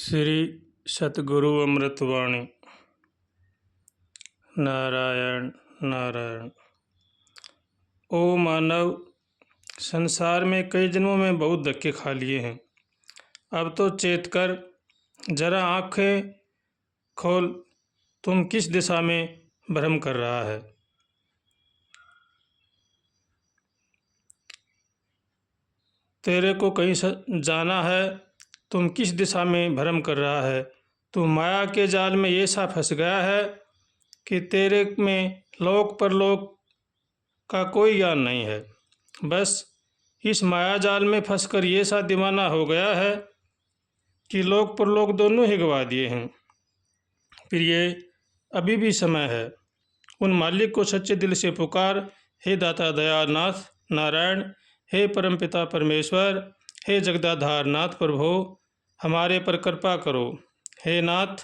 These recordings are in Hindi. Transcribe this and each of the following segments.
श्री सतगुरु अमृतवाणी। नारायण नारायण। ओ मानव, संसार में कई जन्मों में बहुत धक्के खा लिए हैं। अब तो चेत कर, जरा आंखें खोल। तुम किस दिशा में भ्रम कर रहा है? तेरे को कहीं जाना है। तुम किस दिशा में भ्रम कर रहा है? तू माया के जाल में ऐसा फंस गया है कि तेरे में लोक परलोक का कोई ज्ञान नहीं है। बस इस माया जाल में फंसकर ये सा दीवाना हो गया है कि लोक परलोक दोनों ही गवा दिए हैं। प्रिय, अभी भी समय है। उन मालिक को सच्चे दिल से पुकार। हे दाता दयानाथ नारायण, हे परमपिता परमेश्वर, हे जगदाधार नाथ प्रभु, हमारे पर कृपा करो। हे नाथ,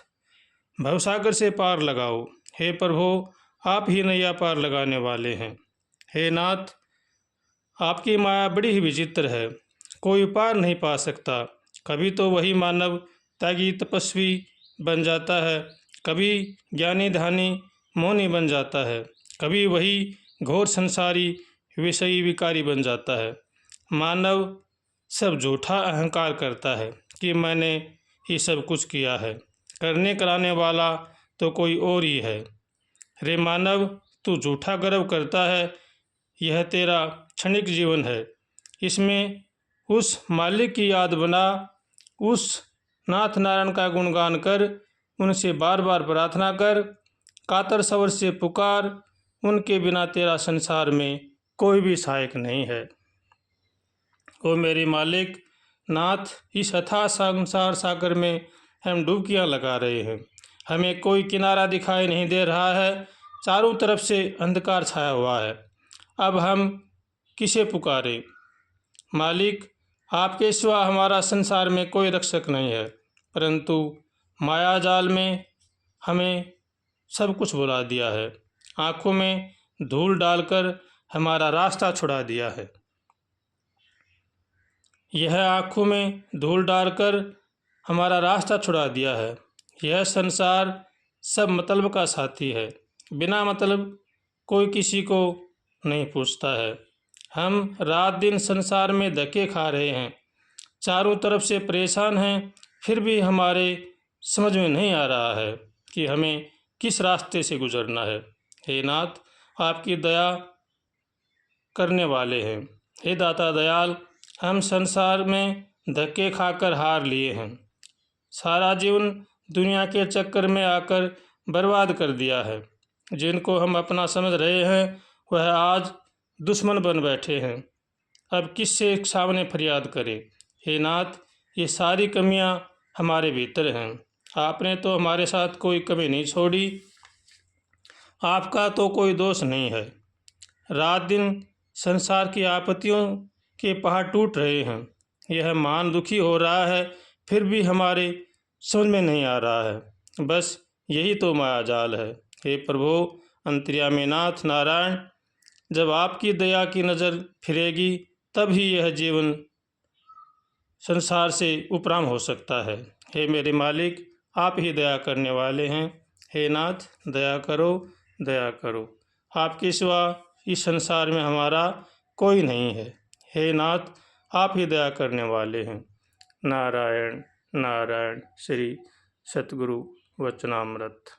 भवसागर से पार लगाओ। हे प्रभु, आप ही नैया पार लगाने वाले हैं। हे नाथ, आपकी माया बड़ी ही विचित्र है, कोई पार नहीं पा सकता। कभी तो वही मानव त्यागी तपस्वी बन जाता है, कभी ज्ञानी ध्यानी मौनी बन जाता है, कभी वही घोर संसारी विषयी विकारी बन जाता है। मानव सब झूठा अहंकार करता है कि मैंने ही सब कुछ किया है। करने कराने वाला तो कोई और ही है। रे मानव, तू झूठा गर्व करता है। यह तेरा क्षणिक जीवन है। इसमें उस मालिक की याद बना, उस नाथ नारायण का गुणगान कर, उनसे बार बार प्रार्थना कर, कातर स्वर से पुकार। उनके बिना तेरा संसार में कोई भी सहायक नहीं है। ओ मेरे मालिक नाथ, इस अथाह संसार सागर में हम डुबकियां लगा रहे हैं। हमें कोई किनारा दिखाई नहीं दे रहा है। चारों तरफ से अंधकार छाया हुआ है। अब हम किसे पुकारें? मालिक, आपके सिवा हमारा संसार में कोई रक्षक नहीं है, परंतु माया जाल में हमें सब कुछ भुला दिया है। आँखों में धूल डालकर हमारा रास्ता छुड़ा दिया है। यह आँखों में धूल डालकर हमारा रास्ता छुड़ा दिया है। यह संसार सब मतलब का साथी है। बिना मतलब कोई किसी को नहीं पूछता है। हम रात दिन संसार में धक्के खा रहे हैं, चारों तरफ से परेशान हैं, फिर भी हमारे समझ में नहीं आ रहा है कि हमें किस रास्ते से गुजरना है। हे नाथ, आपकी दया करने वाले हैं। हे दाता दयाल, हम संसार में धक्के खाकर हार लिए हैं। सारा जीवन दुनिया के चक्कर में आकर बर्बाद कर दिया है। जिनको हम अपना समझ रहे हैं, वह आज दुश्मन बन बैठे हैं। अब किससे सामने फरियाद करें? हे नाथ, ये सारी कमियां हमारे भीतर हैं। आपने तो हमारे साथ कोई कमी नहीं छोड़ी। आपका तो कोई दोष नहीं है। रात दिन संसार की आपत्तियों के पहाड़ टूट रहे हैं। यह मान दुखी हो रहा है, फिर भी हमारे समझ में नहीं आ रहा है। बस यही तो माया जाल है। हे प्रभु अंतर्यामी नाथ नारायण, जब आपकी दया की नज़र फिरेगी, तब ही यह जीवन संसार से उपराम हो सकता है। हे मेरे मालिक, आप ही दया करने वाले हैं। हे नाथ, दया करो, दया करो। आपके सिवा इस संसार में हमारा कोई नहीं है। हे नाथ, आप ही दया करने वाले हैं। नारायण नारायण। श्री सतगुरु वचनामृत।